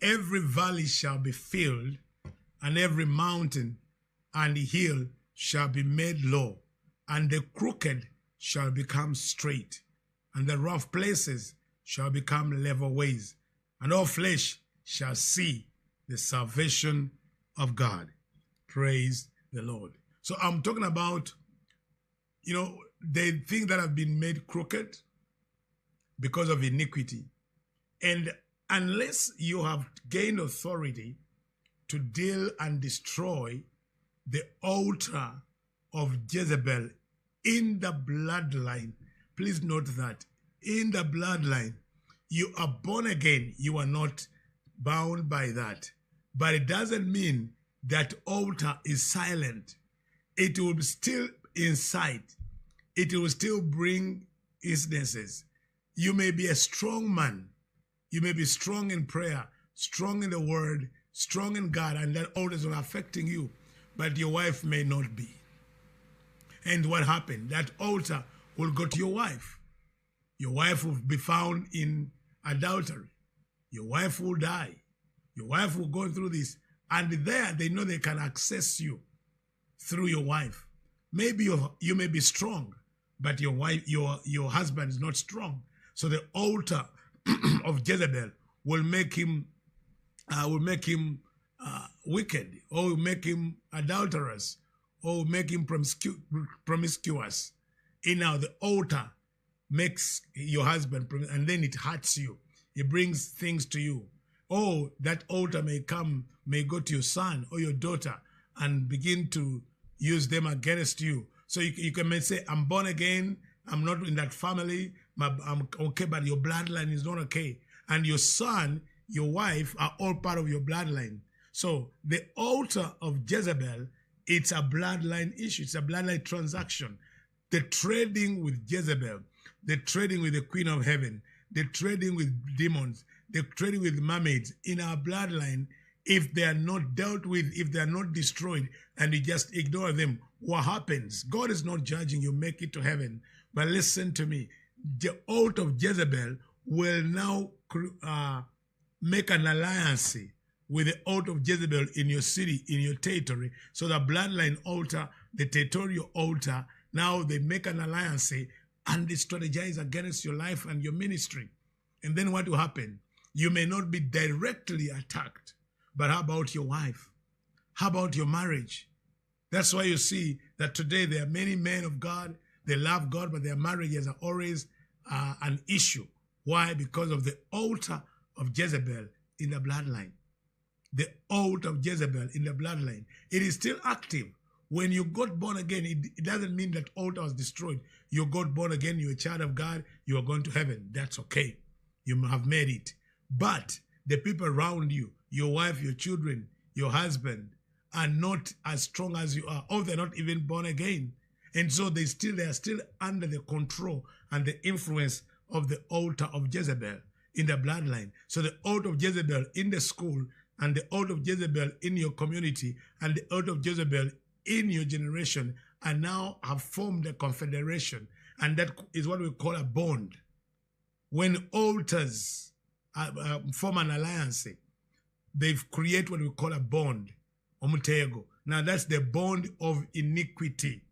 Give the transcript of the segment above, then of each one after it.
every valley shall be filled, and every mountain and hill shall be made low, and the crooked shall become straight, and the rough places shall become level ways, and all flesh shall see the salvation of God. Praise the Lord. So I'm talking about, the things that have been made crooked because of iniquity. And unless you have gained authority to deal and destroy the altar of Jezebel in the bloodline, please note that in the bloodline, you are born again. You are not bound by that. But it doesn't mean that altar is silent. It will still incite. It will still bring instances. You may be a strong man. You may be strong in prayer, strong in the word, strong in God, and that altar is not affecting you. But your wife may not be. And what happened? That altar will go to your wife. Your wife will be found in adultery. Your wife will die. Your wife will go through this. And there they know they can access you through your wife. Maybe you may be strong, but your wife, your husband is not strong. So the altar of Jezebel will make him wicked, or will make him adulterous, or will make him promiscuous. And now the altar makes your husband, and then it hurts you. It brings things to you. Oh, that altar may go to your son or your daughter and begin to use them against you. So you can say, I'm born again, I'm not in that family, I'm okay, but your bloodline is not okay. And your son, your wife are all part of your bloodline. So the altar of Jezebel, it's a bloodline issue. It's a bloodline transaction. The trading with Jezebel, the trading with the Queen of Heaven, the trading with demons, the trading with mermaids in our bloodline, if they are not dealt with, if they are not destroyed, and you just ignore them, what happens? God is not judging you, make it to heaven. But listen to me. The altar of Jezebel will now make an alliance with the altar of Jezebel in your city, in your territory. So the bloodline altar, the territorial altar, now they make an alliance and they strategize against your life and your ministry. And then what will happen? You may not be directly attacked, but how about your wife? How about your marriage? That's why you see that today there are many men of God, they love God, but their marriages are always an issue. Why? Because of the altar of Jezebel in the bloodline. The altar of Jezebel in the bloodline. It is still active. When you got born again, it doesn't mean that altar was destroyed. You got born again, you're a child of God, you are going to heaven. That's okay. You have made it. But the people around you, your wife, your children, your husband, are not as strong as you are, or they're not even born again. And so they are still under the control and the influence of the altar of Jezebel in the bloodline. So the altar of Jezebel in the school, and the altar of Jezebel in your community, and the altar of Jezebel in your generation, and now have formed a confederation. And that is what we call a bond. When altars form an alliance, they've created what we call a bond, omutego. Now that's the bond of iniquity.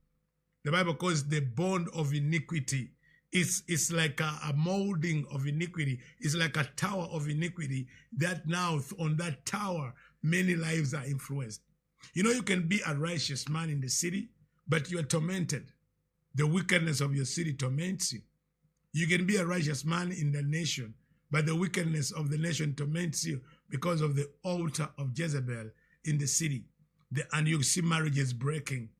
The Bible calls the bond of iniquity. It's like a molding of iniquity. It's like a tower of iniquity that now on that tower, many lives are influenced. You can be a righteous man in the city, but you are tormented. The wickedness of your city torments you. You can be a righteous man in the nation, but the wickedness of the nation torments you because of the altar of Jezebel in the city. And you see marriages breaking.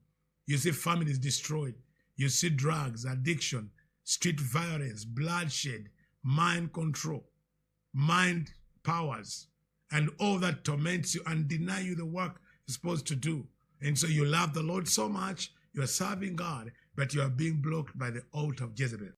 You see families destroyed. You see drugs, addiction, street violence, bloodshed, mind control, mind powers, and all that torments you and deny you the work you're supposed to do. And so you love the Lord so much, you're serving God, but you are being blocked by the altar of Jezebel.